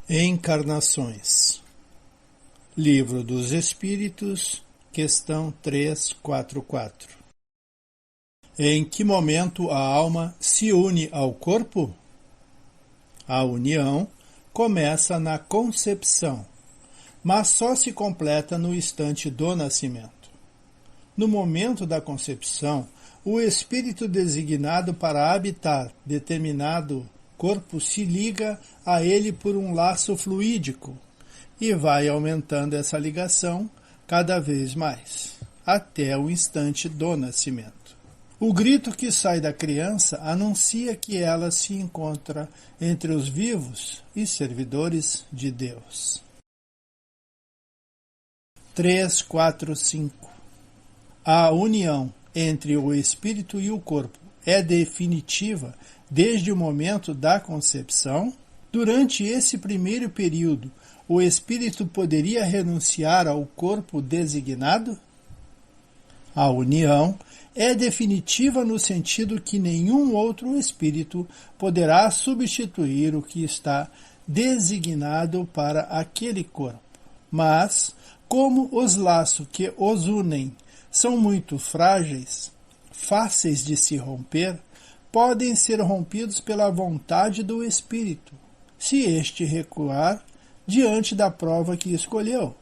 Encarnações. Livro dos Espíritos, questão 344. Em que momento a alma se une ao corpo? A união começa na concepção, mas só se completa no instante do nascimento. No momento da concepção, o espírito designado para habitar determinado corpo se liga a ele por um laço fluídico e vai aumentando essa ligação cada vez mais, até o instante do nascimento. O grito que sai da criança anuncia que ela se encontra entre os vivos e servidores de Deus. 345. A união entre o espírito e o corpo é definitiva desde o momento da concepção? Durante esse primeiro período, o espírito poderia renunciar ao corpo designado? A união é definitiva no sentido que nenhum outro espírito poderá substituir o que está designado para aquele corpo. Mas, como os laços que os unem são muito frágeis, fáceis de se romper, podem ser rompidos pela vontade do espírito, se este recuar diante da prova que escolheu.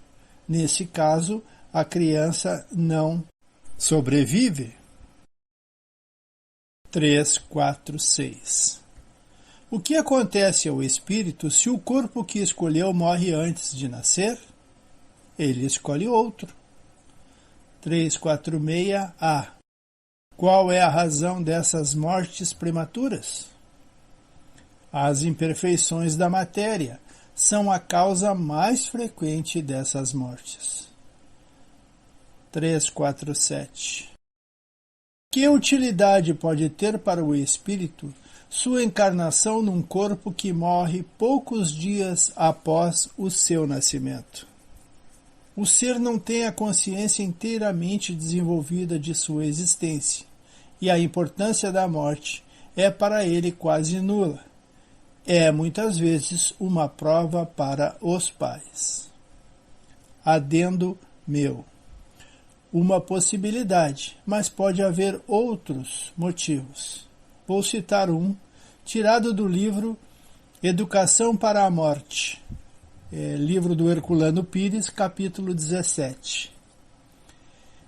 Nesse caso, a criança não sobrevive. 346. O que acontece ao espírito se o corpo que escolheu morre antes de nascer? Ele escolhe outro. 346A. Qual é a razão dessas mortes prematuras? As imperfeições da matéria são a causa mais frequente dessas mortes. 347. Que utilidade pode ter para o espírito sua encarnação num corpo que morre poucos dias após o seu nascimento? O ser não tem a consciência inteiramente desenvolvida de sua existência, e a importância da morte é para ele quase nula. É muitas vezes uma prova para os pais. Adendo meu. Uma possibilidade, mas pode haver outros motivos. Vou citar um, tirado do livro Educação para a Morte, livro do Herculano Pires, capítulo 17.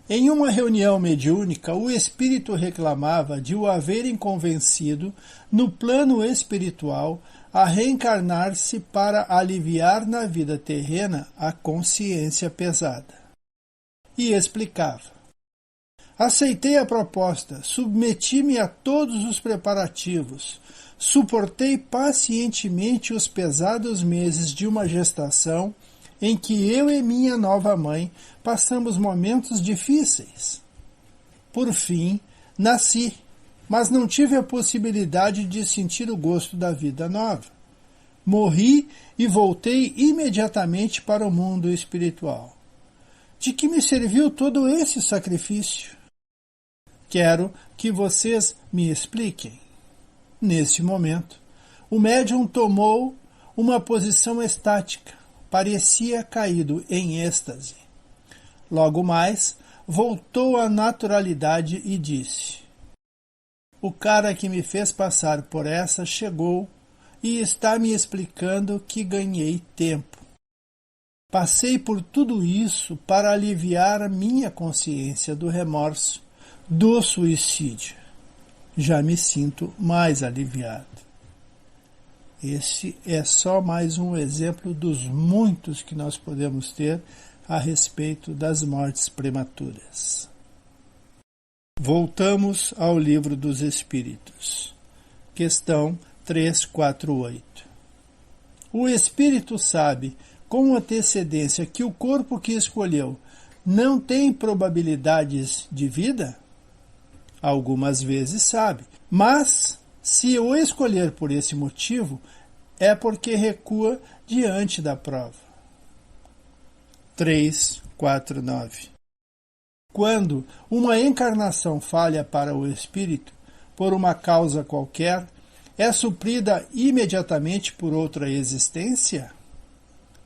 Em uma reunião mediúnica, o espírito reclamava de o haverem convencido, no plano espiritual, a reencarnar-se para aliviar na vida terrena a consciência pesada. E explicava: aceitei a proposta, submeti-me a todos os preparativos, suportei pacientemente os pesados meses de uma gestação em que eu e minha nova mãe passamos momentos difíceis. Por fim, nasci, mas não tive a possibilidade de sentir o gosto da vida nova. Morri e voltei imediatamente para o mundo espiritual. De que me serviu todo esse sacrifício? Quero que vocês me expliquem. Nesse momento, o médium tomou uma posição estática, parecia caído em êxtase. Logo mais, voltou à naturalidade e disse: o cara que me fez passar por essa chegou e está me explicando que ganhei tempo. Passei por tudo isso para aliviar a minha consciência do remorso, do suicídio. Já me sinto mais aliviado. Esse é só mais um exemplo dos muitos que nós podemos ter a respeito das mortes prematuras. Voltamos ao Livro dos Espíritos. Questão 348. O espírito sabe com antecedência que o corpo que escolheu não tem probabilidades de vida? Algumas vezes sabe, mas se o escolher por esse motivo, é porque recua diante da prova. 349. Quando uma encarnação falha para o espírito, por uma causa qualquer, é suprida imediatamente por outra existência?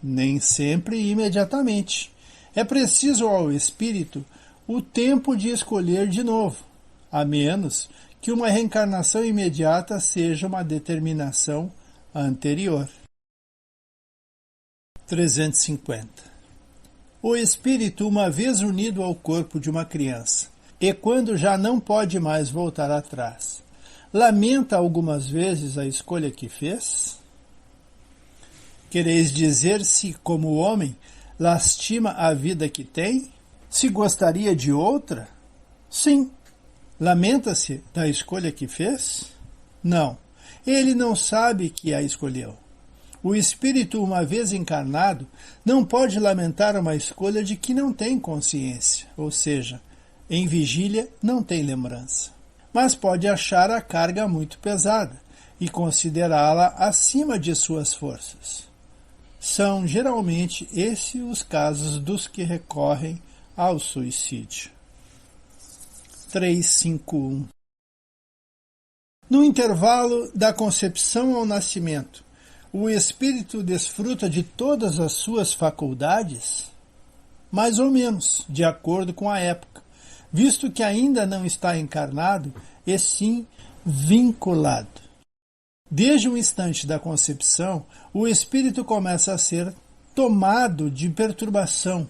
nem sempre imediatamente. É preciso ao espírito o tempo de escolher de novo, a menos que uma reencarnação imediata seja uma determinação anterior. 350. O espírito, uma vez unido ao corpo de uma criança, e quando já não pode mais voltar atrás, lamenta algumas vezes a escolha que fez? Quereis dizer se, como homem, lastima a vida que tem? Se gostaria de outra? Sim. Lamenta-se da escolha que fez? Não. Ele não sabe que a escolheu. O espírito, uma vez encarnado, não pode lamentar uma escolha de que não tem consciência, ou seja, em vigília não tem lembrança. Mas pode achar a carga muito pesada e considerá-la acima de suas forças. São geralmente esses os casos dos que recorrem ao suicídio. 351. No intervalo da concepção ao nascimento, o espírito desfruta de todas as suas faculdades? Mais ou menos, de acordo com a época, visto que ainda não está encarnado e sim vinculado. Desde o instante da concepção, o espírito começa a ser tomado de perturbação,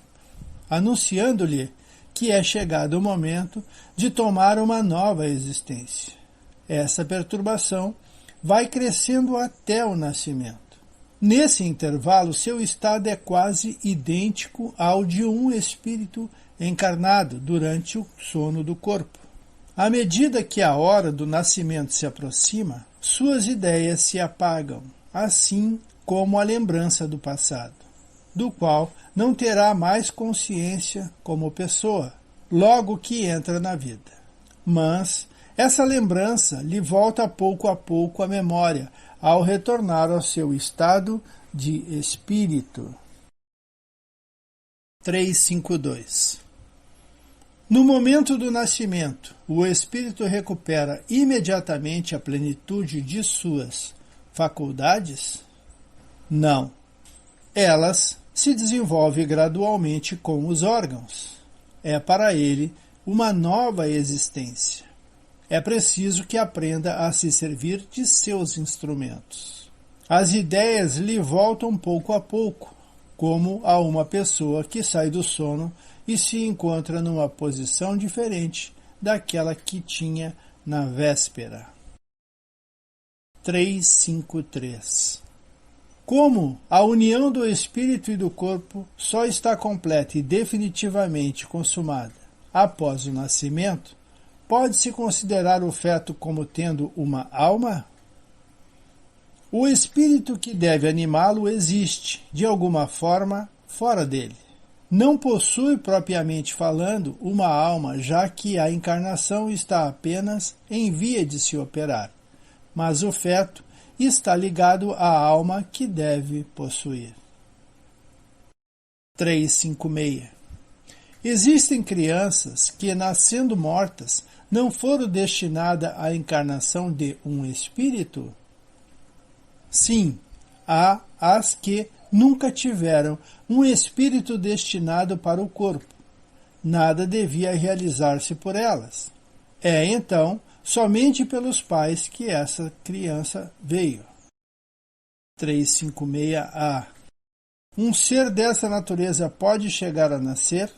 anunciando-lhe que é chegado o momento de tomar uma nova existência. Essa perturbação vai crescendo até o nascimento. Nesse intervalo, seu estado é quase idêntico ao de um espírito encarnado durante o sono do corpo. À medida que a hora do nascimento se aproxima, suas ideias se apagam, assim como a lembrança do passado, do qual não terá mais consciência como pessoa, logo que entra na vida. Mas essa lembrança lhe volta pouco a pouco à memória, ao retornar ao seu estado de espírito. 352. No momento do nascimento, o espírito recupera imediatamente a plenitude de suas faculdades? Não. Elas se desenvolvem gradualmente com os órgãos. É para ele uma nova existência. É preciso que aprenda a se servir de seus instrumentos. As ideias lhe voltam pouco a pouco, como a uma pessoa que sai do sono e se encontra numa posição diferente daquela que tinha na véspera. 353. Como a união do espírito e do corpo só está completa e definitivamente consumada após o nascimento, pode-se considerar o feto como tendo uma alma? O espírito que deve animá-lo existe, de alguma forma, fora dele. Não possui, propriamente falando, uma alma, já que a encarnação está apenas em via de se operar, mas o feto está ligado à alma que deve possuir. 356. Existem crianças que, nascendo mortas, não foram destinadas à encarnação de um espírito? Sim, há as que nunca tiveram um espírito destinado para o corpo. Nada devia realizar-se por elas. É, então, somente pelos pais que essa criança veio. 356A. Um ser dessa natureza pode chegar a nascer?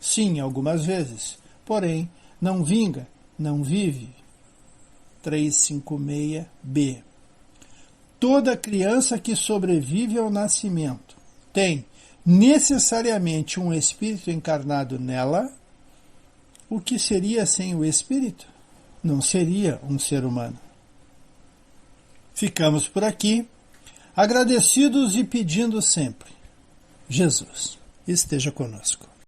Sim, algumas vezes. Porém, não vinga, não vive. 356B. Toda criança que sobrevive ao nascimento tem necessariamente um espírito encarnado nela. O que seria sem o espírito? Não seria um ser humano. Ficamos por aqui, agradecidos e pedindo sempre: Jesus esteja conosco.